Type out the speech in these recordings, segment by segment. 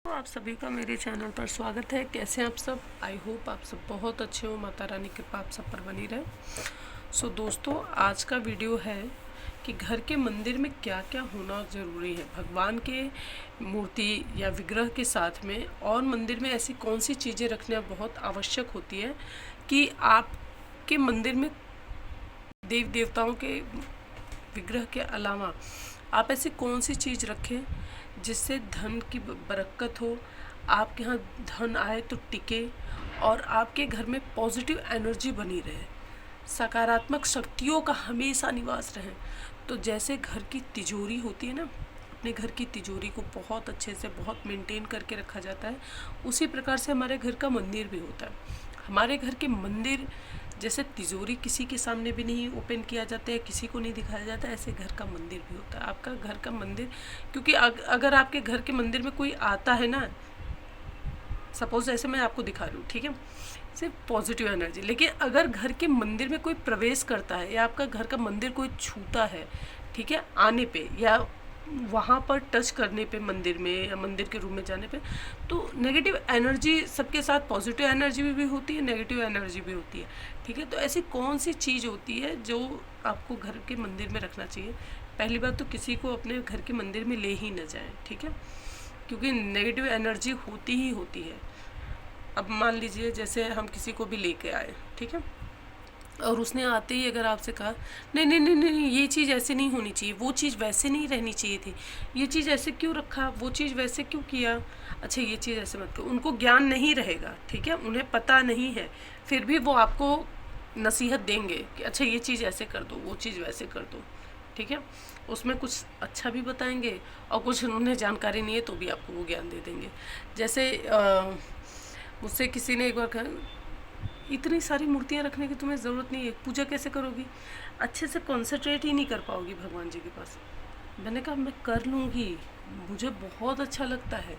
तो आप सभी का मेरे चैनल पर स्वागत है। कैसे हैं आप सब? आई होप आप सब बहुत अच्छे हो। माता रानी की कृपा आप सब पर बनी रहे। सो दोस्तों, आज का वीडियो है कि घर के मंदिर में क्या क्या होना ज़रूरी है। भगवान के मूर्ति या विग्रह के साथ में और मंदिर में ऐसी कौन सी चीज़ें रखना बहुत आवश्यक होती है कि आपके मंदिर में देव देवताओं के विग्रह के अलावा आप ऐसी कौन सी चीज़ रखें जिससे धन की बरकत हो, आपके यहाँ धन आए तो टिके और आपके घर में पॉजिटिव एनर्जी बनी रहे, सकारात्मक शक्तियों का हमेशा निवास रहे। तो जैसे घर की तिजोरी होती है ना, अपने घर की तिजोरी को बहुत अच्छे से बहुत मेंटेन करके रखा जाता है, उसी प्रकार से हमारे घर का मंदिर भी होता है। हमारे घर के मंदिर जैसे तिजोरी किसी के सामने भी नहीं ओपन किया जाता है, किसी को नहीं दिखाया जाता, ऐसे घर का मंदिर भी होता है। आपका घर का मंदिर, क्योंकि अगर आपके घर के मंदिर में कोई आता है ना, सपोज ऐसे मैं आपको दिखा रही हूँ, ठीक है, सिर्फ पॉजिटिव एनर्जी, लेकिन अगर घर के मंदिर में कोई प्रवेश करता है या आपका घर का मंदिर कोई छूता है, ठीक है, आने पे या वहाँ पर टच करने पे मंदिर में या मंदिर के रूम में जाने पे, तो नेगेटिव एनर्जी सबके साथ, पॉजिटिव एनर्जी भी होती है, नेगेटिव एनर्जी भी होती है, ठीक है। तो ऐसी कौन सी चीज़ होती है जो आपको घर के मंदिर में रखना चाहिए? पहली बात तो किसी को अपने घर के मंदिर में ले ही न जाए, ठीक है, क्योंकि नेगेटिव एनर्जी होती ही होती है। अब मान लीजिए जैसे हम किसी को भी लेके आए, ठीक है, और उसने आते ही अगर आपसे कहा नहीं नहीं नहीं नहीं, ये चीज़ ऐसे नहीं होनी चाहिए, वो चीज़ वैसे नहीं रहनी चाहिए थी, ये चीज़ ऐसे क्यों रखा, वो चीज़ वैसे क्यों किया, अच्छा ये चीज़ ऐसे मत करो, उनको ज्ञान नहीं रहेगा, ठीक है, उन्हें पता नहीं है, फिर भी वो आपको नसीहत देंगे कि अच्छा ये चीज़ ऐसे कर दो, वो चीज़ वैसे कर दो, ठीक है। उसमें कुछ अच्छा भी बताएंगे और कुछ उन्हें जानकारी नहीं है तो भी आपको वो ज्ञान दे देंगे। जैसे मुझसे किसी ने एक बार कहा, इतनी सारी मूर्तियाँ रखने की तुम्हें ज़रूरत नहीं है, पूजा कैसे करोगी, अच्छे से कंसंट्रेट ही नहीं कर पाओगी भगवान जी के पास। मैंने कहा मैं कर लूँगी, मुझे बहुत अच्छा लगता है,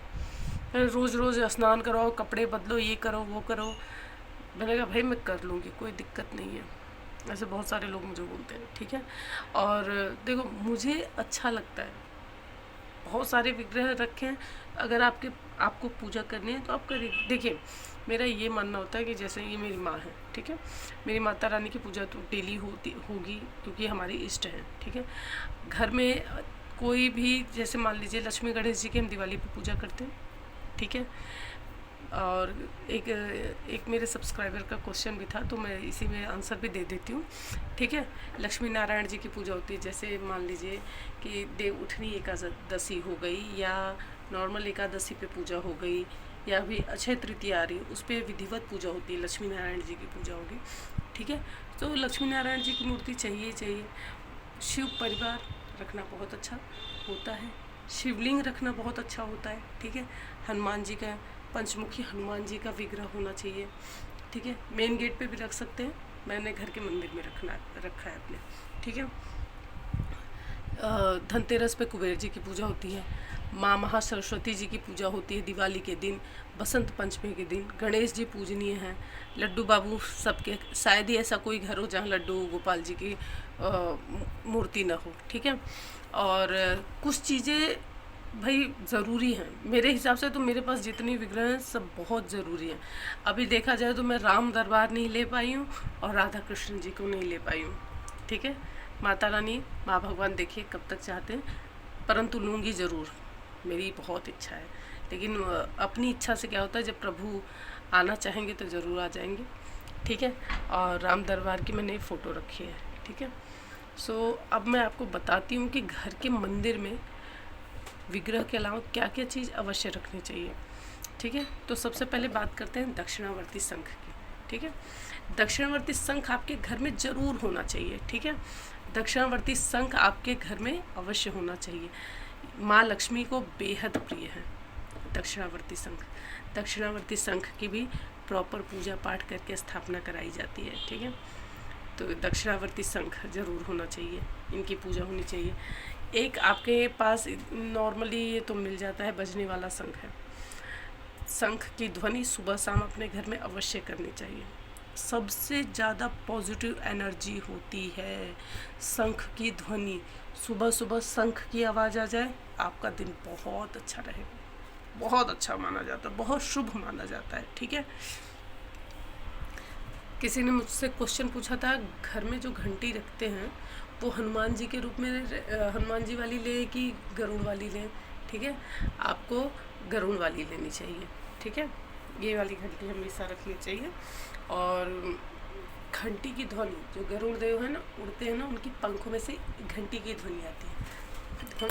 रोज़ रोज़ स्नान कराओ, कपड़े बदलो, ये करो वो करो। मैंने कहा भाई मैं कर लूँगी, कोई दिक्कत नहीं है। ऐसे बहुत सारे लोग मुझे बोलते हैं, ठीक है। और देखो मुझे अच्छा लगता है, बहुत सारे विग्रह रखे हैं, अगर आपको पूजा करनी है तो आप करिए। देखिए मेरा ये मानना होता है कि जैसे ये मेरी माँ है, ठीक है, मेरी माता रानी की पूजा तो डेली होगी क्योंकि हमारी इष्ट है, ठीक है। घर में कोई भी, जैसे मान लीजिए लक्ष्मी गणेश जी की हम दिवाली पे पूजा करते हैं, ठीक है। और एक मेरे सब्सक्राइबर का क्वेश्चन भी था तो मैं इसी में आंसर भी दे देती हूँ, ठीक है। लक्ष्मी नारायण जी की पूजा होती है, जैसे मान लीजिए कि देव उठनी एकादशी हो गई या नॉर्मल एकादशी पे पूजा हो गई या अभी अक्षय तृतीया आ रही, उस पर विधिवत पूजा होती है, लक्ष्मी नारायण जी की पूजा होगी, ठीक है। तो लक्ष्मी नारायण जी की मूर्ति चाहिए चाहिए। शिव परिवार रखना बहुत अच्छा होता है, शिवलिंग रखना बहुत अच्छा होता है, ठीक है। हनुमान जी का, पंचमुखी हनुमान जी का विग्रह होना चाहिए, ठीक है। मेन गेट पे भी रख सकते हैं, मैंने घर के मंदिर में रखा है अपने, ठीक है। धनतेरस पे कुबेर जी की पूजा होती है, माँ महासरस्वती जी की पूजा होती है दिवाली के दिन, बसंत पंचमी के दिन, गणेश जी पूजनीय हैं, लड्डू बाबू सबके, शायद ही ऐसा कोई घर हो जहाँ लड्डू गोपाल जी की मूर्ति ना हो, ठीक है। और कुछ चीज़ें भाई ज़रूरी हैं मेरे हिसाब से, तो मेरे पास जितनी विग्रह हैं सब बहुत ज़रूरी हैं। अभी देखा जाए तो मैं राम दरबार नहीं ले पाई हूँ और राधा कृष्ण जी को नहीं ले पाई हूँ, ठीक है। माता रानी, माँ भगवान देखिए कब तक चाहते हैं, परंतु लूँगी ज़रूर, मेरी बहुत इच्छा है। लेकिन अपनी इच्छा से क्या होता है, जब प्रभु आना चाहेंगे तो ज़रूर आ जाएंगे, ठीक है। और राम दरबार की मैंने फ़ोटो रखी है, ठीक है। सो अब मैं आपको बताती हूँ कि घर के मंदिर में विग्रह के अलावा क्या क्या चीज़ अवश्य रखनी चाहिए, ठीक है। तो सबसे पहले बात करते हैं दक्षिणावर्ती शंख की, ठीक है। दक्षिणावर्ती शंख आपके घर में ज़रूर होना चाहिए, ठीक है। दक्षिणावर्ती शंख आपके घर में अवश्य होना चाहिए, माँ लक्ष्मी को बेहद प्रिय है दक्षिणावर्ती शंख। दक्षिणावर्ती शंख की भी प्रॉपर पूजा पाठ करके स्थापना कराई जाती है, ठीक है। तो दक्षिणावर्ती शंख जरूर होना चाहिए, इनकी पूजा होनी चाहिए। एक आपके पास नॉर्मली ये तो मिल जाता है, बजने वाला शंख है। शंख की ध्वनि सुबह शाम अपने घर में अवश्य करनी चाहिए, सबसे ज़्यादा पॉजिटिव एनर्जी होती है शंख की ध्वनि। सुबह सुबह शंख की आवाज़ आ जाए, आपका दिन बहुत अच्छा रहेगा, बहुत अच्छा माना जाता है, बहुत शुभ माना जाता है। ठीक है, किसी ने मुझसे क्वेश्चन पूछा था, घर में जो घंटी रखते हैं वो हनुमान जी के रूप में हनुमान जी वाली ले कि गरुड़ वाली ले? ठीक है, आपको गरुड़ वाली लेनी चाहिए। ठीक है, ये वाली घंटी हमेशा रखनी चाहिए। और घंटी की ध्वनि, जो गरुड़ देव है ना, उड़ते हैं ना, उनकी पंखों में से घंटी की ध्वनि आती है,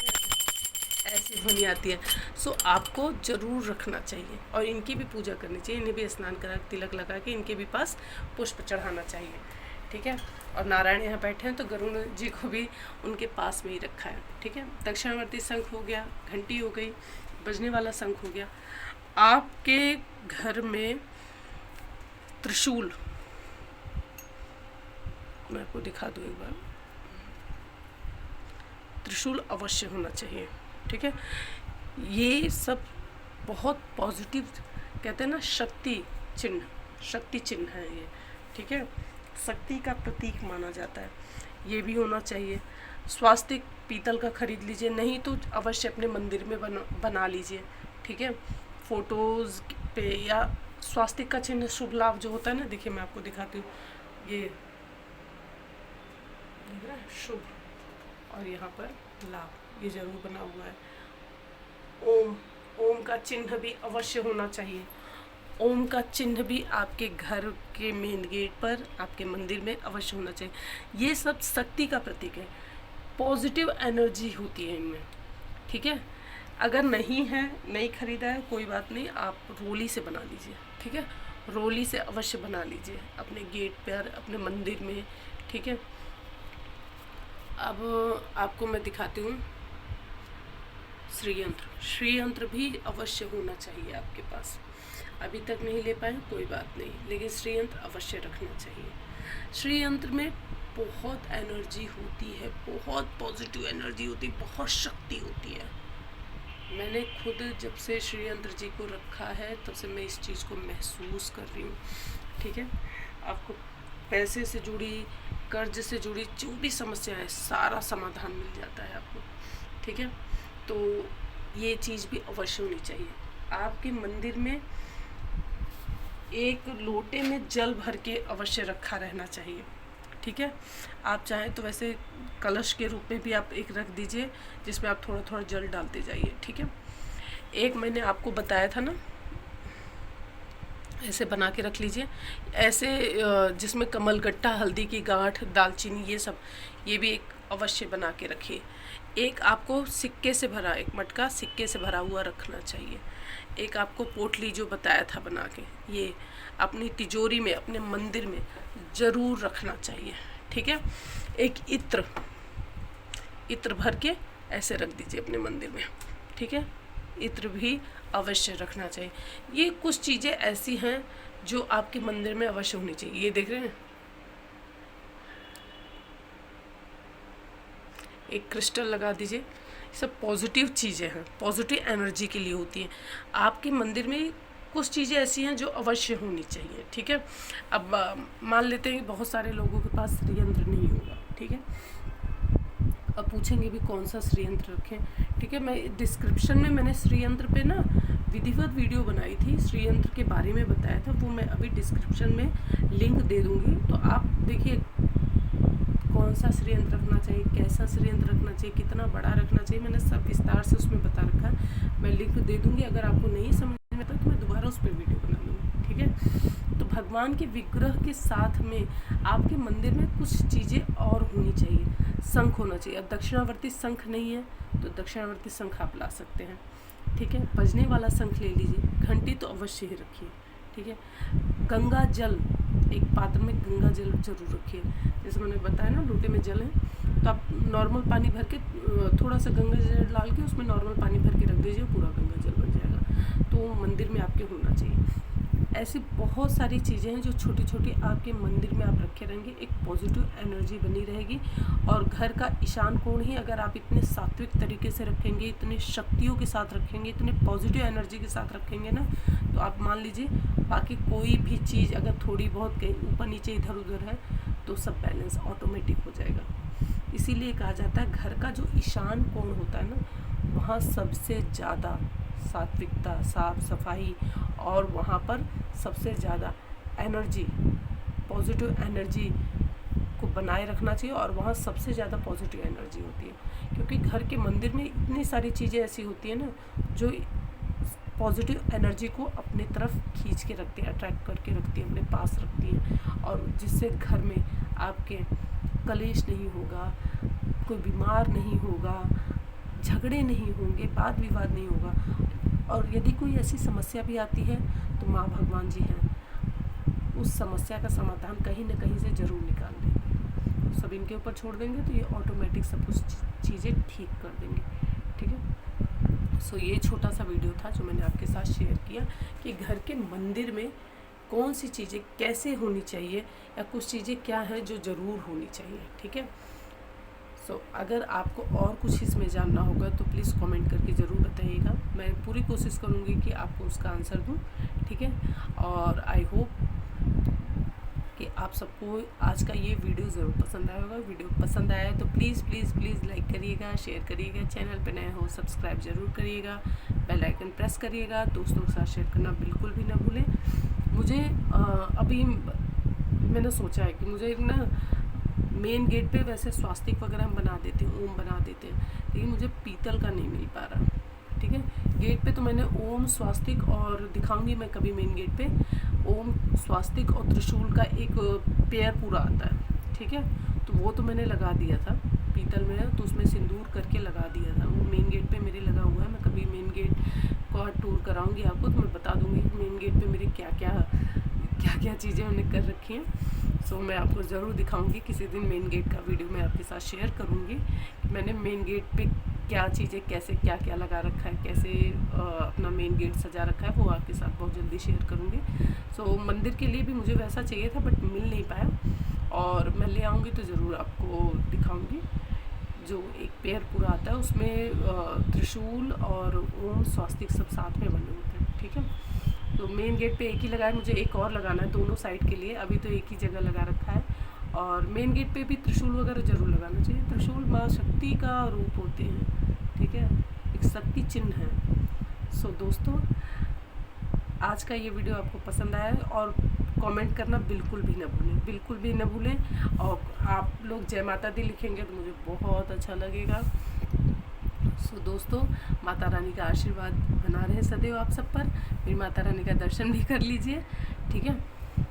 ऐसी ध्वनि आती है। सो आपको ज़रूर रखना चाहिए और इनकी भी पूजा करनी चाहिए, इन्हें भी स्नान करा तिलक लगा के इनके भी पास पुष्प चढ़ाना चाहिए। ठीक है, और नारायण यहाँ बैठे हैं तो गरुड़ जी को भी उनके पास में ही रखा है। ठीक है, दक्षिणावर्ती शंख हो गया, घंटी हो गई, बजने वाला शंख हो गया। आपके घर में त्रिशूल, मैं आपको दिखा दूँ एक बार, त्रिशूल अवश्य होना चाहिए। ठीक है, ये सब बहुत पॉजिटिव, कहते हैं ना, शक्ति चिन्ह है ये। ठीक है, शक्ति का प्रतीक माना जाता है, ये भी होना चाहिए। स्वास्तिक पीतल का खरीद लीजिए, नहीं तो अवश्य अपने मंदिर में बना लीजिए। ठीक है, फोटोज़ पे या स्वास्तिक का चिन्ह शुभ लाभ जो होता है ना, देखिए मैं आपको दिखाती हूँ, ये शुभ और यहाँ पर लाभ, ये जरूर बना हुआ है। ओम का चिन्ह भी अवश्य होना चाहिए। ओम का चिन्ह भी आपके घर के मेन गेट पर, आपके मंदिर में अवश्य होना चाहिए। ये सब शक्ति का प्रतीक है, पॉजिटिव एनर्जी होती है इनमें। ठीक है, अगर नहीं है, नहीं खरीदा है, कोई बात नहीं, आप रोली से बना लीजिए। ठीक है, रोली से अवश्य बना लीजिए अपने गेट पर, अपने मंदिर में। ठीक है, अब आपको मैं दिखाती हूँ श्रीयंत्र भी अवश्य होना चाहिए आपके पास। अभी तक नहीं ले पाए, कोई बात नहीं, लेकिन श्रीयंत्र अवश्य रखना चाहिए। श्रीयंत्र में बहुत एनर्जी होती है, बहुत पॉजिटिव एनर्जी होती है, बहुत शक्ति होती है। मैंने खुद जब से श्रीयंत्र जी को रखा है तब से मैं इस चीज़ को महसूस कर रही हूँ। ठीक है, आपको पैसे से जुड़ी, कर्ज से जुड़ी जो भी समस्या है, सारा समाधान मिल जाता है आपको। ठीक है, तो ये चीज़ भी अवश्य होनी चाहिए। आपके मंदिर में एक लोटे में जल भर के अवश्य रखा रहना चाहिए। ठीक है, आप चाहें तो वैसे कलश के रूप में भी आप एक रख दीजिए, जिसमें आप थोड़ा थोड़ा जल डालते जाइए। ठीक है, एक मैंने आपको बताया था ना, ऐसे बना के रख लीजिए, ऐसे जिसमें कमलगट्टा, हल्दी की गांठ, दालचीनी, ये सब, ये भी एक अवश्य बना के रखिए। एक आपको सिक्के से भरा, एक मटका सिक्के से भरा हुआ रखना चाहिए। एक आपको पोटली जो बताया था बना के, ये अपनी तिजोरी में, अपने मंदिर में ज़रूर रखना चाहिए। ठीक है, एक इत्र भर के ऐसे रख दीजिए अपने मंदिर में। ठीक है, इत्र भी अवश्य रखना चाहिए। ये कुछ चीज़ें ऐसी हैं जो आपके मंदिर में अवश्य होनी चाहिए। ये देख रहे हैं, एक क्रिस्टल लगा दीजिए। सब पॉजिटिव चीज़ें हैं, पॉजिटिव एनर्जी के लिए होती हैं। आपके मंदिर में कुछ चीज़ें ऐसी हैं जो अवश्य होनी चाहिए। ठीक है, अब मान लेते हैं कि बहुत सारे लोगों के पास श्रीयंत्र नहीं होगा। ठीक है, अब पूछेंगे भी कौन सा श्रीयंत्र रखें। ठीक है, मैं डिस्क्रिप्शन में मैंने श्रीयंत्र पे ना विधिवत वीडियो बनाई थी, श्रीयंत्र के बारे में बताया था, वो मैं अभी डिस्क्रिप्शन में लिंक दे दूँगी। तो आप देखिए कौन सा श्रीयंत्र रखना चाहिए, कैसा श्रीयंत्र रखना चाहिए, कितना बड़ा रखना चाहिए, मैंने सब विस्तार से उसमें बता रखा है। मैं लिंक दे दूँगी, अगर आपको नहीं समझ में आता तो मैं दोबारा उस पर वीडियो बना लूँगी। ठीक है, तो भगवान के विग्रह के साथ में आपके मंदिर में कुछ चीज़ें और होनी चाहिए। शंख होना चाहिए। अब दक्षिणावर्ती शंख नहीं है तो दक्षिणावर्ती शंख आप ला सकते हैं। ठीक है, बजने वाला शंख ले लीजिए। घंटी तो अवश्य ही रखिए। ठीक है, गंगा जल, एक पात्र में गंगा जल जरूर रखिए। जैसे मैंने बताया ना, लोटे में जल है तो आप नॉर्मल पानी भर के, थोड़ा सा गंगा जल डाल के उसमें नॉर्मल पानी भर के रख दीजिए, पूरा गंगा जल बन जाएगा। तो मंदिर में आपके होना चाहिए। ऐसी बहुत सारी चीज़ें हैं जो छोटी छोटी आपके मंदिर में आप रखे रहेंगे, एक पॉजिटिव एनर्जी बनी रहेगी। और घर का ईशान कोण ही अगर आप इतने सात्विक तरीके से रखेंगे, इतने शक्तियों के साथ रखेंगे, इतने पॉजिटिव एनर्जी के साथ रखेंगे ना, तो आप मान लीजिए बाकी कोई भी चीज़ अगर थोड़ी बहुत कहीं ऊपर नीचे इधर उधर है तो सब बैलेंस ऑटोमेटिक हो जाएगा। इसीलिए कहा जाता है घर का जो ईशान कोण होता है ना, वहाँ सबसे ज़्यादा सात्विकता, साफ सफाई, और वहाँ पर सबसे ज़्यादा एनर्जी, पॉजिटिव एनर्जी को बनाए रखना चाहिए। और वहाँ सबसे ज़्यादा पॉजिटिव एनर्जी होती है, क्योंकि घर के मंदिर में इतनी सारी चीज़ें ऐसी होती हैं ना जो पॉजिटिव एनर्जी को अपने तरफ खींच के रखती है, अट्रैक्ट करके रखती है, अपने पास रखती है, और जिससे घर में आपके कलेश नहीं होगा, कोई बीमार नहीं होगा, झगड़े नहीं होंगे, वाद विवाद नहीं होगा। और यदि कोई ऐसी समस्या भी आती है तो माँ भगवान जी हैं, उस समस्या का समाधान कहीं ना कहीं से ज़रूर निकाल देंगे। सब इनके ऊपर छोड़ देंगे तो ये ऑटोमेटिक सब कुछ चीज़ें ठीक कर देंगे। ठीक है, सो ये छोटा सा वीडियो था जो मैंने आपके साथ शेयर किया कि घर के मंदिर में कौन सी चीज़ें कैसे होनी चाहिए, या कुछ चीज़ें क्या हैं जो ज़रूर होनी चाहिए। ठीक है, सो अगर आपको और कुछ इसमें जानना होगा तो प्लीज़ कमेंट करके ज़रूर बताइएगा। मैं पूरी कोशिश करूँगी कि आपको उसका आंसर दूँ। ठीक है, और आई होप कि आप सबको आज का ये वीडियो ज़रूर पसंद आया होगा। वीडियो पसंद आया तो प्लीज़ प्लीज़ प्लीज़ लाइक करिएगा, शेयर करिएगा, चैनल पे नए हो सब्सक्राइब ज़रूर करिएगा, बेल आइकन प्रेस करिएगा, दोस्तों के साथ शेयर करना बिल्कुल भी ना भूलें। मुझे अभी मैंने सोचा है कि मुझे ना मेन गेट पे वैसे स्वास्तिक वगैरह हम बना देते हैं, ओम बना देते हैं, लेकिन मुझे पीतल का नहीं मिल पा रहा। ठीक है, गेट पे तो मैंने ओम, स्वास्तिक, और दिखाऊंगी मैं कभी मेन गेट पे ओम, स्वास्तिक और त्रिशूल का एक पेयर पूरा आता है। ठीक है, तो वो तो मैंने लगा दिया था, पीतल में है तो उसमें सिंदूर करके लगा दिया था, वो मेन गेट पे मेरे लगा हुआ है। मैं कभी मेन गेट का टूर कराऊंगी आपको तो मैं बता दूंगी मेन गेट पे मेरे क्या क्या चीज़ें मैंने कर रखी हैं। सो मैं आपको ज़रूर दिखाऊंगी किसी दिन, मेन गेट का वीडियो मैं आपके साथ शेयर करूंगी कि मैंने मेन गेट पे क्या चीज़ें कैसे क्या क्या लगा रखा है, कैसे अपना मेन गेट सजा रखा है, वो आपके साथ बहुत जल्दी शेयर करूँगी। सो मंदिर के लिए भी मुझे वैसा चाहिए था बट मिल नहीं पाया, और मैं ले आऊँगी तो ज़रूर आपको दिखाऊँगी। जो एक पेयर पूरा आता है उसमें त्रिशूल और ओम, स्वास्तिक सब साथ में बने होते हैं। ठीक है, तो मेन गेट पे एक ही लगा है, मुझे एक और लगाना है दोनों साइड के लिए, अभी तो एक ही जगह लगा रखा है। और मेन गेट पे भी त्रिशूल वगैरह ज़रूर लगाना चाहिए। त्रिशूल माँ शक्ति का रूप होते हैं। ठीक है, एक शक्ति चिन्ह है। सो दोस्तों, आज का ये वीडियो आपको पसंद आया और कमेंट करना बिल्कुल भी ना भूलें, बिल्कुल भी ना भूलें। और आप लोग जय माता दी लिखेंगे तो मुझे बहुत अच्छा लगेगा। सो दोस्तों, माता रानी का आशीर्वाद बना रहे सदैव आप सब पर। मेरी माता रानी का दर्शन भी कर लीजिए। ठीक है,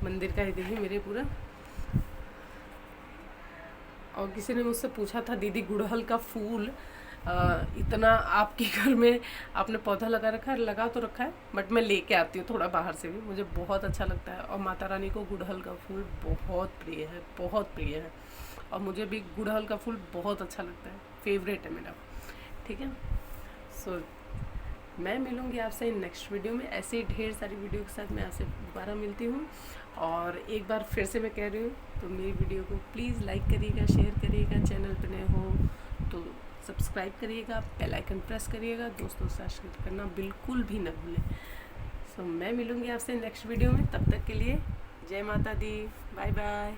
मंदिर का ही देखिए मेरे पूरा। और किसी ने मुझसे पूछा था दीदी गुड़हल का फूल इतना आपके घर में आपने पौधा लगा रखा है? लगा तो रखा है बट मैं लेके आती हूँ थोड़ा बाहर से भी, मुझे बहुत अच्छा लगता है। और माता रानी को गुड़हल का फूल बहुत प्रिय है, बहुत प्रिय है। और मुझे भी गुड़हल का फूल बहुत अच्छा लगता है, फेवरेट है मेरा। ठीक है, सो मैं मिलूँगी आपसे नेक्स्ट वीडियो में। ऐसे ही ढेर सारी वीडियो के साथ मैं आपसे दोबारा मिलती हूँ। और एक बार फिर से मैं कह रही हूँ तो मेरी वीडियो को प्लीज़ लाइक करिएगा, शेयर करिएगा, चैनल पर नए हो तो सब्सक्राइब करिएगा, बेल आइकन प्रेस करिएगा, दोस्तों से शेयर करना बिल्कुल भी ना भूलें। सो मैं मिलूँगी आपसे नेक्स्ट वीडियो में, तब तक के लिए जय माता दी, बाय बाय।